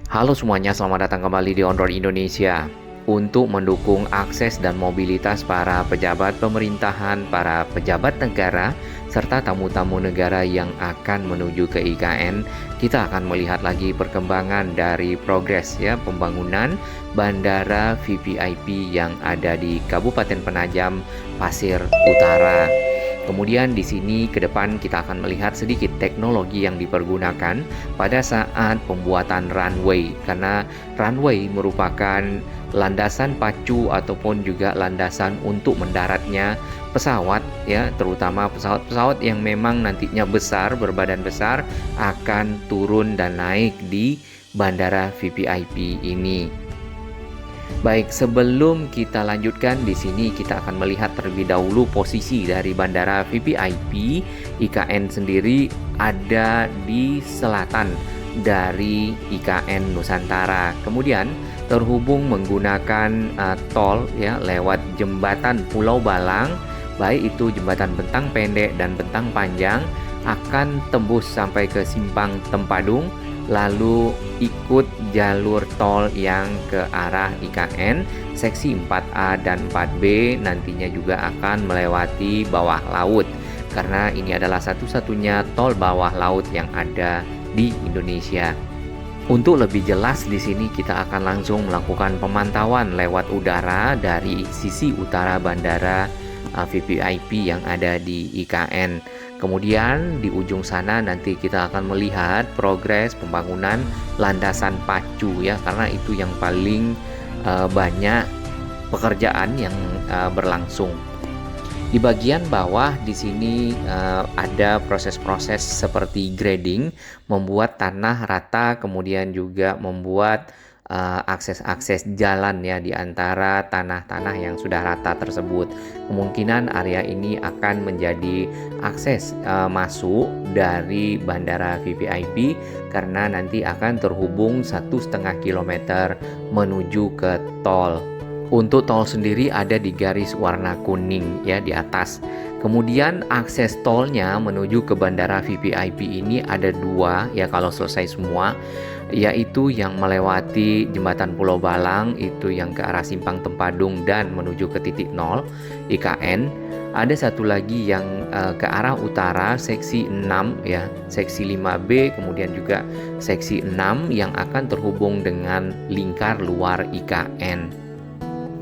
Halo semuanya, selamat datang kembali di On Road Indonesia. Untuk mendukung akses dan mobilitas para pejabat pemerintahan, para pejabat negara, serta tamu-tamu negara yang akan menuju ke IKN, kita akan melihat lagi perkembangan dari progres pembangunan Bandara VVIP yang ada di Kabupaten Penajam, Pasir Utara. Kemudian di sini ke depan kita akan melihat sedikit teknologi yang dipergunakan pada saat pembuatan runway, karena runway merupakan landasan pacu ataupun juga landasan untuk mendaratnya pesawat terutama pesawat-pesawat yang memang nantinya besar, berbadan besar, akan turun dan naik di Bandara VVIP ini. Baik, sebelum kita lanjutkan di sini kita akan melihat terlebih dahulu posisi dari Bandara VVIP IKN sendiri ada di selatan dari IKN Nusantara. Kemudian terhubung menggunakan tol lewat jembatan Pulau Balang, baik itu jembatan bentang pendek dan bentang panjang, akan tembus sampai ke Simpang Tempadung, lalu ikut jalur tol yang ke arah IKN seksi 4A dan 4B, nantinya juga akan melewati bawah laut karena ini adalah satu-satunya tol bawah laut yang ada di Indonesia. Untuk lebih jelas di sini kita akan langsung melakukan pemantauan lewat udara dari sisi utara bandara VVIP yang ada di IKN. Kemudian di ujung sana nanti kita akan melihat progres pembangunan landasan pacu karena itu yang paling banyak pekerjaan yang berlangsung. Di bagian bawah di sini ada proses-proses seperti grading, membuat tanah rata, kemudian juga membuat akses-akses jalan di antara tanah-tanah yang sudah rata tersebut. Kemungkinan area ini akan menjadi akses masuk dari Bandara VVIP karena nanti akan terhubung 1,5 kilometer menuju ke tol. Untuk tol sendiri ada di garis warna kuning di atas. Kemudian akses tolnya menuju ke Bandara VVIP ini ada dua kalau selesai semua, yaitu yang melewati jembatan Pulau Balang itu yang ke arah Simpang Tempadung dan menuju ke titik 0 IKN. Ada satu lagi yang ke arah utara seksi 6 seksi 5B, kemudian juga seksi 6 yang akan terhubung dengan lingkar luar IKN.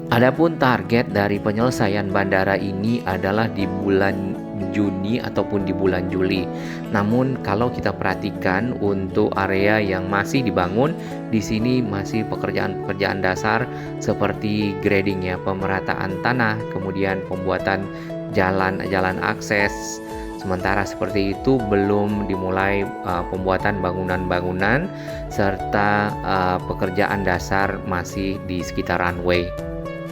Adapun target dari penyelesaian bandara ini adalah di bulan Juni ataupun di bulan Juli. Namun kalau kita perhatikan untuk area yang masih dibangun, di sini masih pekerjaan-pekerjaan dasar seperti grading pemerataan tanah, kemudian pembuatan jalan akses. Sementara seperti itu belum dimulai pembuatan bangunan-bangunan serta pekerjaan dasar masih di sekitar runway.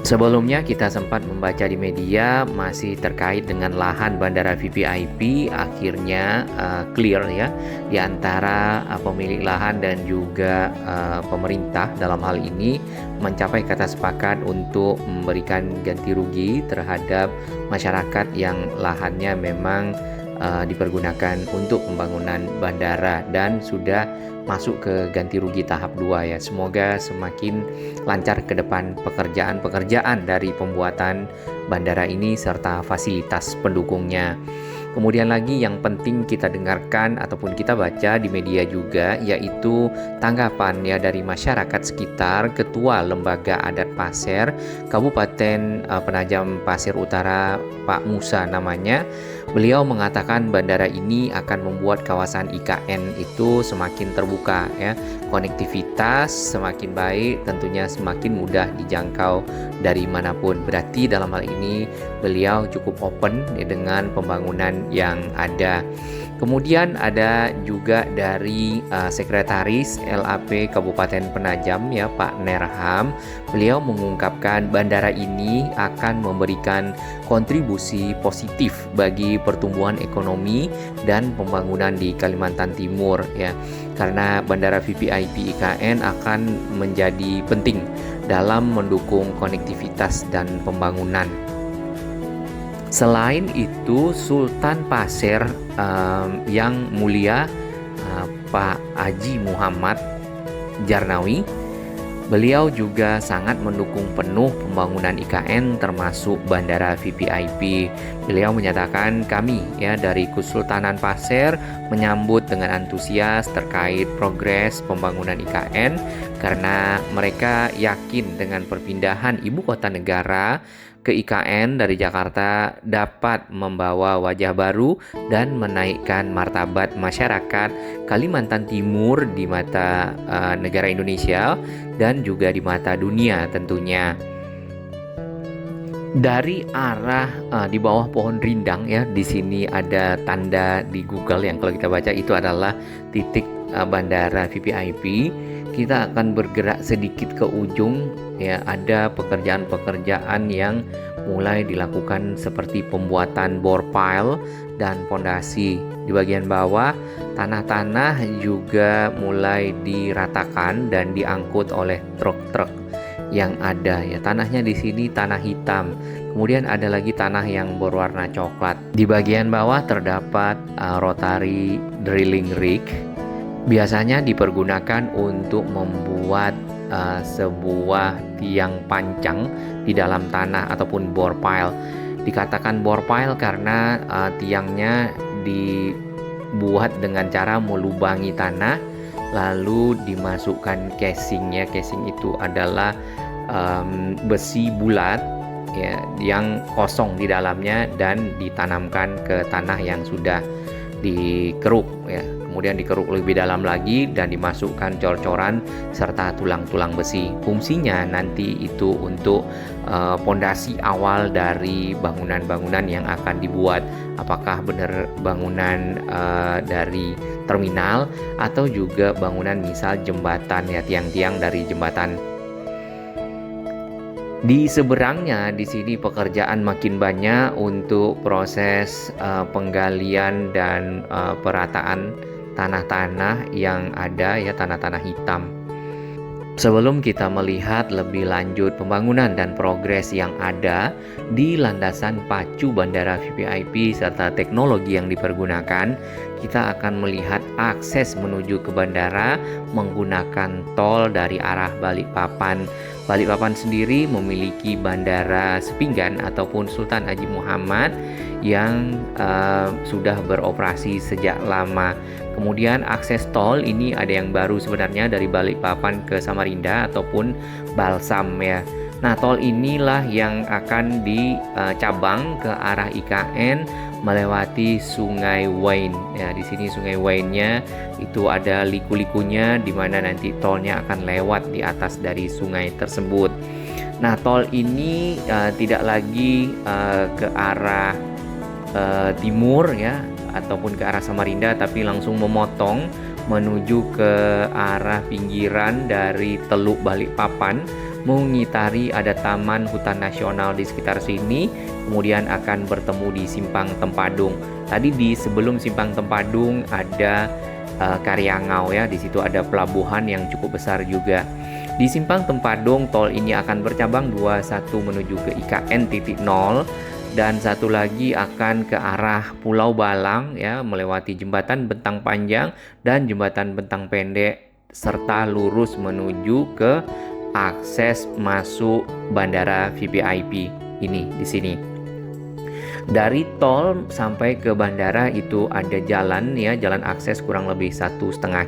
Sebelumnya kita sempat membaca di media masih terkait dengan lahan Bandara VVIP, akhirnya clear di antara pemilik lahan dan juga pemerintah dalam hal ini mencapai kata sepakat untuk memberikan ganti rugi terhadap masyarakat yang lahannya memang dipergunakan untuk pembangunan bandara dan sudah masuk ke ganti rugi tahap 2 Semoga semakin lancar ke depan pekerjaan dari pembuatan bandara ini serta fasilitas pendukungnya. Kemudian lagi yang penting kita dengarkan ataupun kita baca di media juga, yaitu tanggapan dari masyarakat sekitar. Ketua Lembaga Adat Pasir Kabupaten Penajam Pasir Utara, Pak Musa namanya, beliau mengatakan bandara ini akan membuat kawasan IKN itu semakin terbuka konektivitas semakin baik, tentunya semakin mudah dijangkau dari manapun. Berarti dalam hal ini beliau cukup open dengan pembangunan yang ada. Kemudian ada juga dari Sekretaris LAP Kabupaten Penajam Pak Nerham. Beliau mengungkapkan bandara ini akan memberikan kontribusi positif bagi pertumbuhan ekonomi dan pembangunan di Kalimantan Timur karena Bandara VVIP IKN akan menjadi penting dalam mendukung konektivitas dan pembangunan. Selain itu, Sultan Pasir yang mulia Pak Haji Muhammad Jarnawi. Beliau juga sangat mendukung penuh pembangunan IKN termasuk Bandara VVIP. Beliau menyatakan kami dari Kesultanan Pasir menyambut dengan antusias terkait progres pembangunan IKN karena mereka yakin dengan perpindahan ibu kota negara ke IKN dari Jakarta dapat membawa wajah baru dan menaikkan martabat masyarakat Kalimantan Timur di mata negara Indonesia dan juga di mata dunia tentunya. Dari arah di bawah pohon rindang di sini ada tanda di Google yang kalau kita baca itu adalah titik Bandara VVIP. Kita akan bergerak sedikit ke ujung ada pekerjaan-pekerjaan yang mulai dilakukan seperti pembuatan bore pile dan pondasi. Di bagian bawah tanah-tanah juga mulai diratakan dan diangkut oleh truk-truk yang ada Tanahnya di sini tanah hitam. Kemudian ada lagi tanah yang berwarna coklat. Di bagian bawah terdapat rotary drilling rig. Biasanya dipergunakan untuk membuat sebuah tiang pancang di dalam tanah ataupun bore pile. Dikatakan bore pile karena tiangnya dibuat dengan cara melubangi tanah lalu dimasukkan casingnya. Casing itu adalah besi bulat yang kosong di dalamnya dan ditanamkan ke tanah yang sudah dikeruk Kemudian dikeruk lebih dalam lagi dan dimasukkan cor-coran serta tulang-tulang besi. Fungsinya nanti itu untuk pondasi awal dari bangunan-bangunan yang akan dibuat. Apakah benar bangunan dari terminal atau juga bangunan misal jembatan tiang-tiang dari jembatan. Di seberangnya di sini pekerjaan makin banyak untuk proses penggalian dan perataan tanah-tanah yang ada tanah-tanah hitam. Sebelum kita melihat lebih lanjut pembangunan dan progres yang ada di landasan pacu Bandara VVIP serta teknologi yang dipergunakan, kita akan melihat akses menuju ke bandara menggunakan tol dari arah Balikpapan. Balikpapan sendiri memiliki bandara Sepinggan ataupun Sultan Haji Muhammad yang sudah beroperasi sejak lama. Kemudian akses tol ini ada yang baru sebenarnya dari Balikpapan ke Samarinda ataupun Balsam Nah, tol inilah yang akan dicabang ke arah IKN melewati Sungai Wain. Di sini Sungai Wainnya itu ada liku-likunya di mana nanti tolnya akan lewat di atas dari sungai tersebut. Nah, tol ini tidak lagi ke arah timur ataupun ke arah Samarinda, tapi langsung memotong menuju ke arah pinggiran dari Teluk Balikpapan, mengitari ada taman hutan nasional di sekitar sini, kemudian akan bertemu di Simpang Tempadung. Tadi di sebelum Simpang Tempadung ada Karyangau di situ ada pelabuhan yang cukup besar juga. Di Simpang Tempadung tol ini akan bercabang dua, satu menuju ke IKN titik 0 dan satu lagi akan ke arah Pulau Balang melewati jembatan Bentang Panjang dan jembatan Bentang Pendek serta lurus menuju ke akses masuk Bandara VVIP ini di sini. Dari tol sampai ke bandara itu ada jalan jalan akses kurang lebih 1,5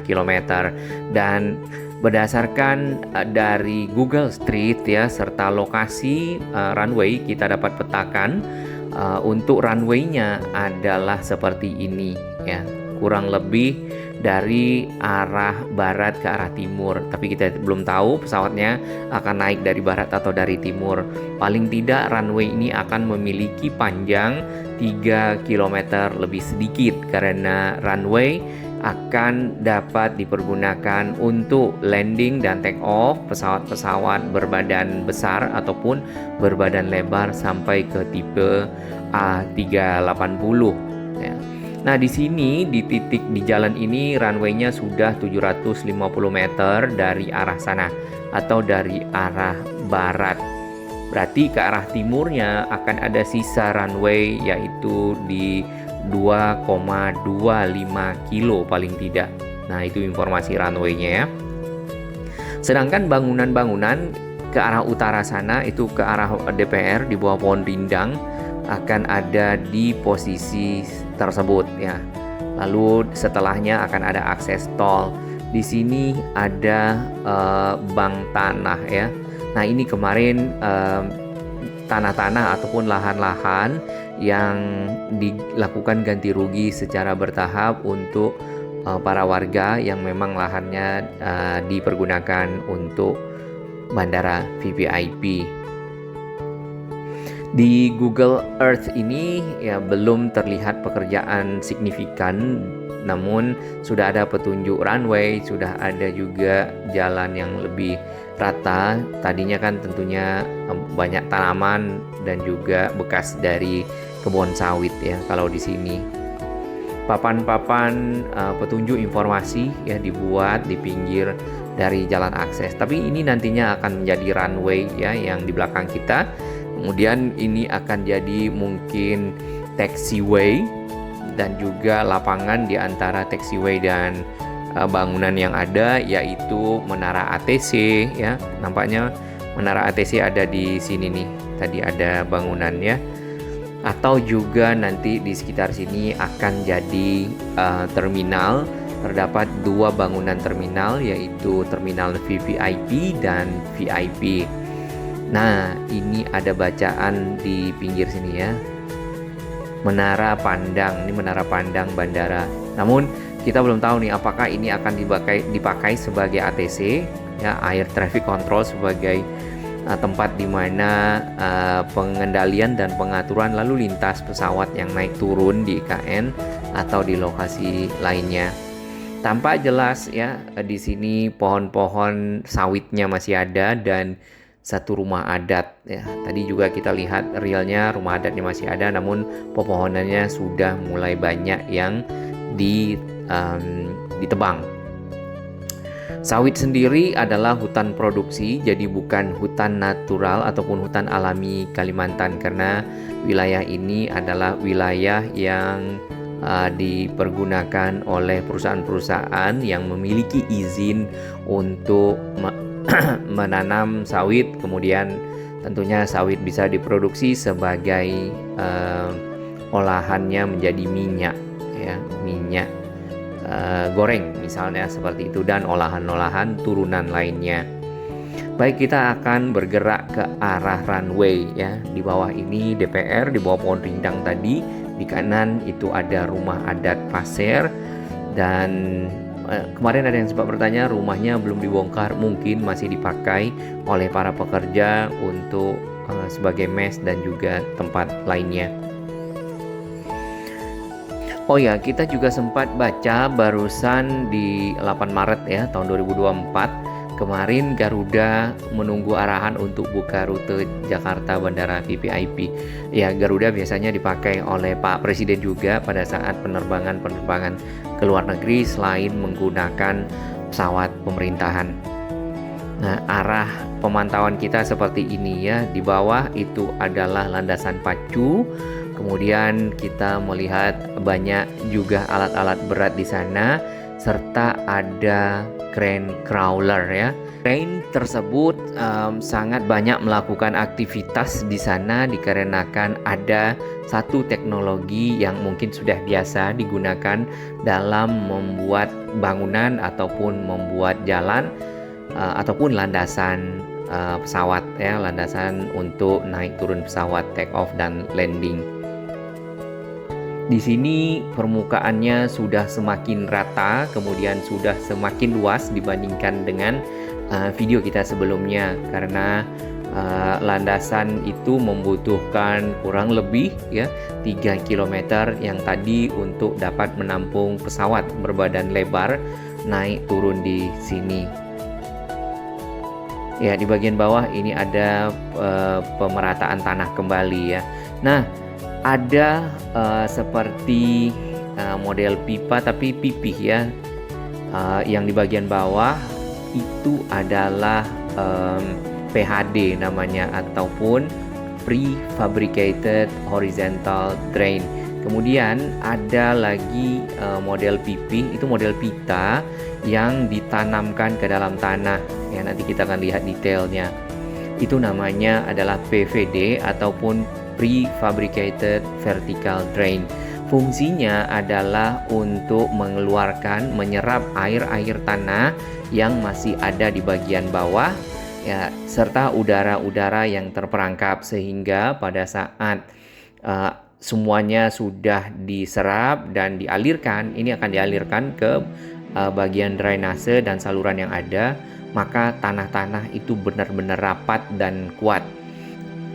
kilometer dan berdasarkan dari Google Street serta lokasi runway kita dapat petakan untuk runway-nya adalah seperti ini kurang lebih dari arah barat ke arah timur, tapi kita belum tahu pesawatnya akan naik dari barat atau dari timur. Paling tidak runway ini akan memiliki panjang 3 km lebih sedikit karena runway akan dapat dipergunakan untuk landing dan take off pesawat-pesawat berbadan besar ataupun berbadan lebar sampai ke tipe A380 Nah, di sini di titik di jalan ini runway-nya sudah 750 meter dari arah sana atau dari arah barat. Berarti ke arah timurnya akan ada sisa runway yaitu di 2,25 kilo paling tidak. Nah, itu informasi runway-nya Sedangkan bangunan-bangunan ke arah utara sana, itu ke arah DPR di bawah pohon rindang, akan ada di posisi tersebut ya. Lalu setelahnya akan ada akses tol. Di sini ada bank tanah ya. Nah, ini kemarin tanah-tanah ataupun lahan-lahan yang dilakukan ganti rugi secara bertahap untuk para warga yang memang lahannya dipergunakan untuk bandara VVIP. Di Google Earth ini ya belum terlihat pekerjaan signifikan, namun sudah ada petunjuk runway, sudah ada juga jalan yang lebih rata. Tadinya kan tentunya banyak tanaman dan juga bekas dari kebun sawit ya kalau di sini. Papan-papan petunjuk informasi ya dibuat di pinggir dari jalan akses. Tapi ini nantinya akan menjadi runway ya yang di belakang kita. Kemudian ini akan jadi mungkin taxiway dan juga lapangan di antara taxiway dan bangunan yang ada, yaitu Menara ATC ya. Nampaknya Menara ATC ada di sini nih. Tadi ada bangunannya. Atau juga nanti di sekitar sini akan jadi terminal. Terdapat 2 bangunan terminal, yaitu terminal VVIP dan VIP. Nah, ini ada bacaan di pinggir sini ya. Menara pandang, ini menara pandang bandara. Namun kita belum tahu nih apakah ini akan dipakai sebagai ATC ya, Air Traffic Control, sebagai tempat di mana pengendalian dan pengaturan lalu lintas pesawat yang naik turun di IKN atau di lokasi lainnya. Tampak jelas ya di sini pohon-pohon sawitnya masih ada dan satu rumah adat ya. Tadi juga kita lihat realnya rumah adatnya masih ada, namun pepohonannya sudah mulai banyak yang ditebang. Sawit sendiri adalah hutan produksi, jadi bukan hutan natural ataupun hutan alami Kalimantan, karena wilayah ini adalah wilayah yang dipergunakan oleh perusahaan-perusahaan yang memiliki izin untuk menanam sawit. Kemudian tentunya sawit bisa diproduksi sebagai olahannya menjadi minyak ya, minyak goreng misalnya seperti itu, dan olahan-olahan turunan lainnya. Baik, kita akan bergerak ke arah runway ya. Di bawah ini DPR, di bawah pohon rindang tadi. Di kanan itu ada rumah adat Pasir, dan kemarin ada yang sempat bertanya, rumahnya belum dibongkar, mungkin masih dipakai oleh para pekerja untuk sebagai mes dan juga tempat lainnya. Oh ya, kita juga sempat baca barusan di 8 Maret ya tahun 2024. Kemarin Garuda menunggu arahan untuk buka rute Jakarta Bandara VVIP. Ya, Garuda biasanya dipakai oleh Pak Presiden juga pada saat penerbangan ke luar negeri selain menggunakan pesawat pemerintahan. Nah, arah pemantauan kita seperti ini ya. Di bawah itu adalah landasan pacu. Kemudian kita melihat banyak juga alat-alat berat di sana, serta ada crane crawler ya. Crane tersebut sangat banyak melakukan aktivitas di sana dikarenakan ada satu teknologi yang mungkin sudah biasa digunakan dalam membuat bangunan ataupun membuat jalan ataupun landasan pesawat ya, landasan untuk naik turun pesawat, take off dan landing. Di sini permukaannya sudah semakin rata, kemudian sudah semakin luas dibandingkan dengan video kita sebelumnya, karena landasan itu membutuhkan kurang lebih ya 3 km yang tadi untuk dapat menampung pesawat berbadan lebar naik turun di sini. Ya, di bagian bawah ini ada pemerataan tanah kembali ya. Nah, ada seperti model pipa tapi pipih ya, yang di bagian bawah itu adalah PHD namanya, ataupun prefabricated horizontal drain. Kemudian ada lagi model pipih, itu model pita yang ditanamkan ke dalam tanah ya, nanti kita akan lihat detailnya. Itu namanya adalah PVD ataupun Prefabricated Vertical Drain. Fungsinya adalah untuk menyerap air-air tanah yang masih ada di bagian bawah ya, serta udara-udara yang terperangkap, sehingga pada saat semuanya sudah diserap dan dialirkan, ini akan dialirkan ke bagian drainase dan saluran yang ada, maka tanah-tanah itu benar-benar rapat dan kuat.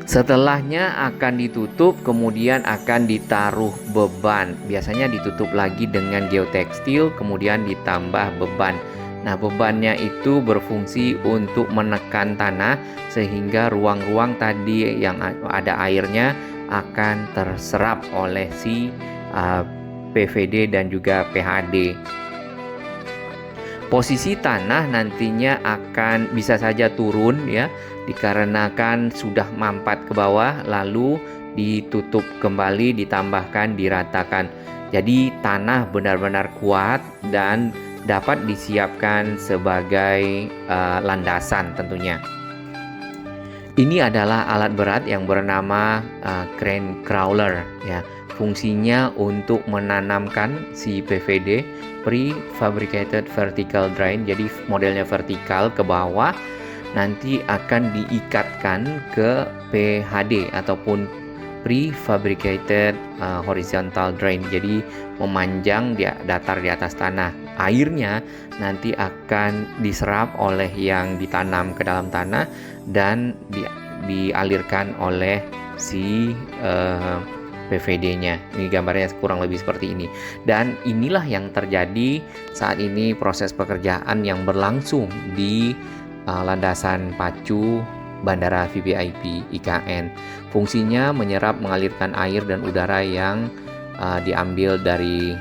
Setelahnya akan ditutup, kemudian akan ditaruh beban. Biasanya ditutup lagi dengan geotekstil, kemudian ditambah beban. Nah, bebannya itu berfungsi untuk menekan tanah sehingga ruang-ruang tadi yang ada airnya akan terserap oleh si PVD dan juga PHD. Posisi tanah nantinya akan bisa saja turun ya, dikarenakan sudah mampat ke bawah, lalu ditutup kembali, ditambahkan, diratakan. Jadi tanah benar-benar kuat dan dapat disiapkan sebagai landasan tentunya. Ini adalah alat berat yang bernama crane crawler ya. Fungsinya untuk menanamkan si PVD, Prefabricated Vertical Drain, jadi modelnya vertikal ke bawah, nanti akan diikatkan ke PHD ataupun Prefabricated Horizontal Drain, jadi memanjang datar di atas tanah. Airnya nanti akan diserap oleh yang ditanam ke dalam tanah dan dialirkan oleh si PVD-nya. Ini gambarnya kurang lebih seperti ini. Dan inilah yang terjadi saat ini, proses pekerjaan yang berlangsung di landasan pacu Bandara VVIP IKN. Fungsinya menyerap, mengalirkan air dan udara yang diambil dari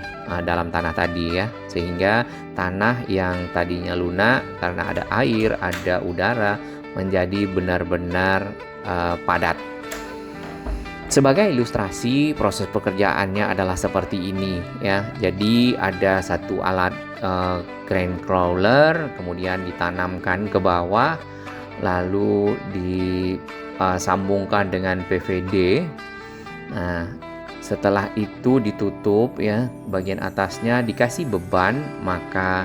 dalam tanah tadi ya, sehingga tanah yang tadinya lunak karena ada air, ada udara, menjadi benar-benar padat. Sebagai ilustrasi, proses pekerjaannya adalah seperti ini ya. Jadi ada satu alat crane crawler, kemudian ditanamkan ke bawah, lalu disambungkan dengan PVD. Nah, setelah itu ditutup ya, bagian atasnya dikasih beban, maka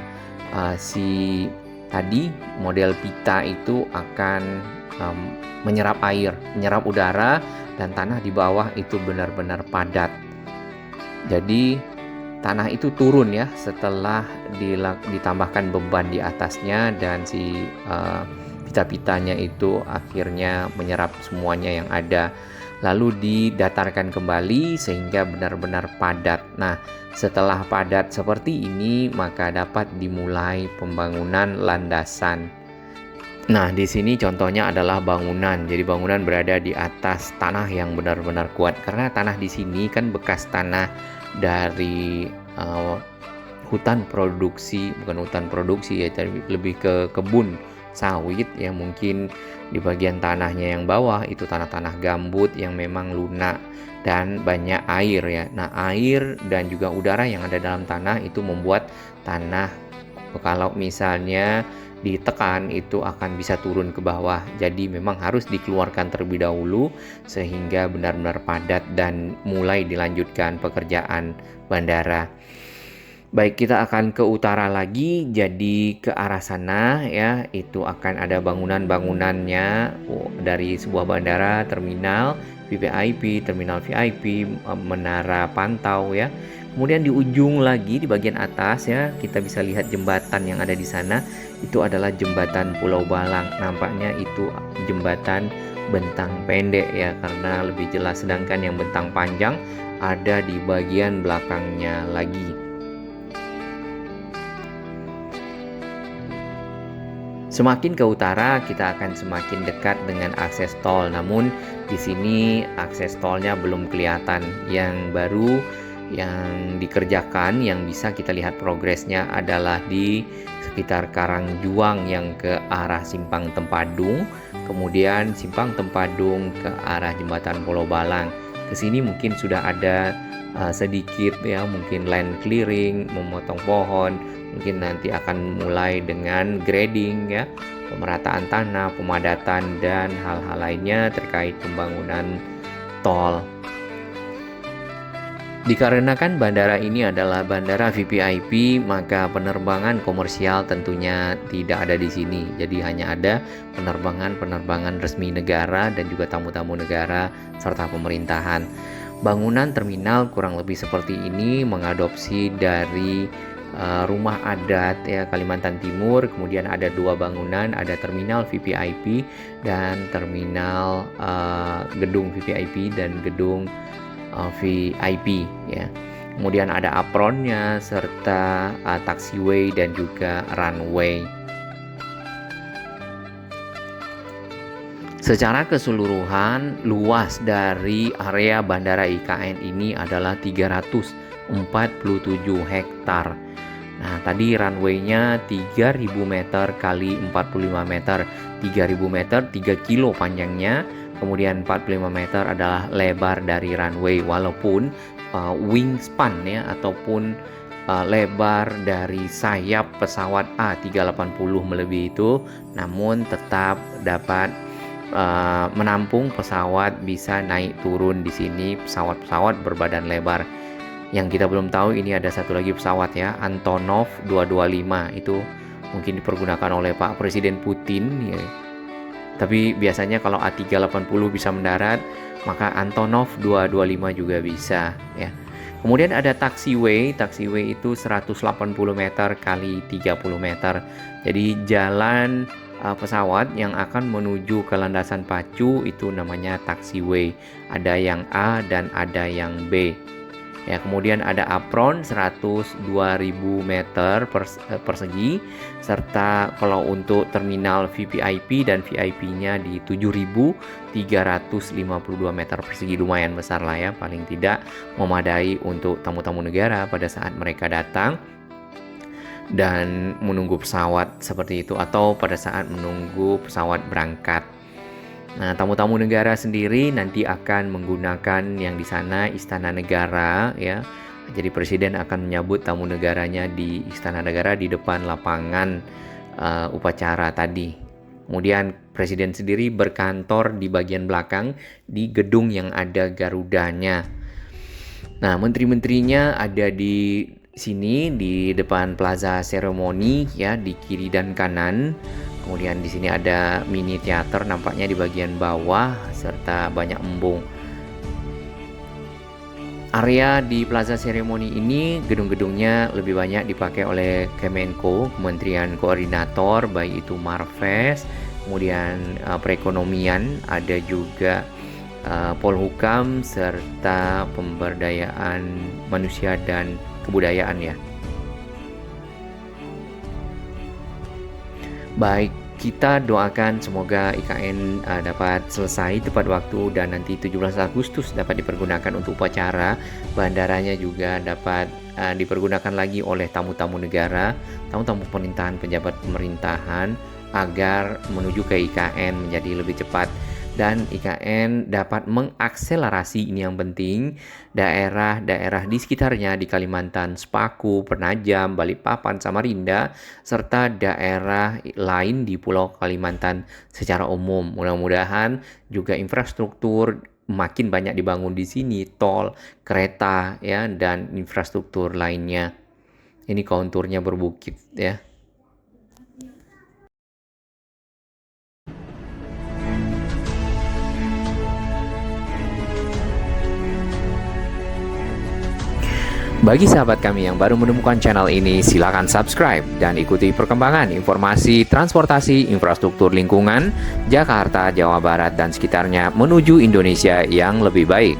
si tadi model pita itu akan menyerap air, menyerap udara, dan tanah di bawah itu benar-benar padat. Jadi tanah itu turun ya setelah ditambahkan beban di atasnya, dan si pita-pitanya itu akhirnya menyerap semuanya yang ada. Lalu didatarkan kembali sehingga benar-benar padat. Nah, setelah padat seperti ini, maka dapat dimulai pembangunan landasan. Nah, di sini contohnya adalah bangunan. Jadi bangunan berada di atas tanah yang benar-benar kuat. Karena tanah di sini kan bekas tanah dari hutan produksi, bukan hutan produksi ya, tapi lebih ke kebun sawit ya. Mungkin di bagian tanahnya yang bawah itu tanah-tanah gambut yang memang lunak dan banyak air ya. Nah, air dan juga udara yang ada dalam tanah itu membuat tanah, kalau misalnya ditekan, itu akan bisa turun ke bawah. Jadi memang harus dikeluarkan terlebih dahulu sehingga benar-benar padat dan mulai dilanjutkan pekerjaan bandara. Baik, kita akan ke utara lagi, jadi ke arah sana ya, itu akan ada bangunan-bangunannya dari sebuah bandara, terminal VVIP, terminal VIP, menara pantau ya. Kemudian di ujung lagi di bagian atas ya, kita bisa lihat jembatan yang ada di sana. Itu adalah jembatan Pulau Balang. Nampaknya itu jembatan bentang pendek ya, karena lebih jelas. Sedangkan yang bentang panjang ada di bagian belakangnya lagi. Semakin ke utara, kita akan semakin dekat dengan akses tol. Namun di sini akses tolnya belum kelihatan. Yang baru yang dikerjakan, yang bisa kita lihat progresnya adalah di sekitar Karangjuang yang ke arah Simpang Tempadung, kemudian Simpang Tempadung ke arah jembatan Pulau Balang. Ke sini mungkin sudah ada sedikit ya, mungkin land clearing, memotong pohon, mungkin nanti akan mulai dengan grading ya, pemerataan tanah, pemadatan dan hal-hal lainnya terkait pembangunan tol. Dikarenakan bandara ini adalah bandara VVIP, maka penerbangan komersial tentunya tidak ada di sini. Jadi hanya ada penerbangan-penerbangan resmi negara dan juga tamu-tamu negara serta pemerintahan. Bangunan terminal kurang lebih seperti ini, mengadopsi dari rumah adat ya Kalimantan Timur. Kemudian ada 2 bangunan, ada terminal VVIP dan terminal gedung VVIP dan gedung VIP ya. Kemudian ada apronnya serta taxiway dan juga runway. Secara keseluruhan luas dari area bandara IKN ini adalah 347 hektar. Nah, tadi runway-nya 3000 meter kali 45 meter. 3000 meter 3 kilo panjangnya. Kemudian 45 meter adalah lebar dari runway, walaupun wingspan ya ataupun lebar dari sayap pesawat A380 melebihi itu, namun tetap dapat menampung pesawat bisa naik turun di sini, pesawat-pesawat berbadan lebar. Yang kita belum tahu ini ada satu lagi pesawat ya, Antonov 225, itu mungkin dipergunakan oleh Pak Presiden Putin ya. Tapi biasanya kalau A380 bisa mendarat, maka Antonov 225 juga bisa ya. Kemudian ada taxiway itu 180 meter kali 30 meter. Jadi jalan pesawat yang akan menuju ke landasan pacu itu namanya taxiway. Ada yang A dan ada yang B. Ya, kemudian ada apron 102.000 meter persegi, serta kalau untuk terminal VVIP dan VIP-nya di 7.352 meter persegi, lumayan besar lah ya, paling tidak memadai untuk tamu-tamu negara pada saat mereka datang dan menunggu pesawat seperti itu, atau pada saat menunggu pesawat berangkat. Nah, tamu-tamu negara sendiri nanti akan menggunakan yang di sana Istana Negara ya. Jadi presiden akan menyambut tamu negaranya di Istana Negara di depan lapangan upacara tadi. Kemudian presiden sendiri berkantor di bagian belakang di gedung yang ada garudanya. Nah, menteri-menterinya ada di sini di depan plaza seremoni ya, di kiri dan kanan. Kemudian di sini ada mini teater nampaknya di bagian bawah serta banyak embung. Area di Plaza Seremoni ini gedung-gedungnya lebih banyak dipakai oleh Kemenko, Kementerian Koordinator, baik itu Marves, kemudian perekonomian, ada juga Polhukam serta pemberdayaan manusia dan kebudayaan ya. Baik, kita doakan semoga IKN dapat selesai tepat waktu dan nanti 17 Agustus dapat dipergunakan untuk upacara. Bandaranya juga dapat dipergunakan lagi oleh tamu-tamu negara, tamu-tamu pemerintahan, pejabat pemerintahan, agar menuju ke IKN menjadi lebih cepat. Dan IKN dapat mengakselerasi, ini yang penting, daerah-daerah di sekitarnya di Kalimantan, Sepaku, Penajam, Balikpapan, Samarinda, serta daerah lain di Pulau Kalimantan secara umum. Mudah-mudahan juga infrastruktur makin banyak dibangun di sini, tol, kereta, ya, dan infrastruktur lainnya. Ini konturnya berbukit, ya. Bagi sahabat kami yang baru menemukan channel ini, silakan subscribe dan ikuti perkembangan informasi transportasi infrastruktur lingkungan Jakarta, Jawa Barat, dan sekitarnya menuju Indonesia yang lebih baik.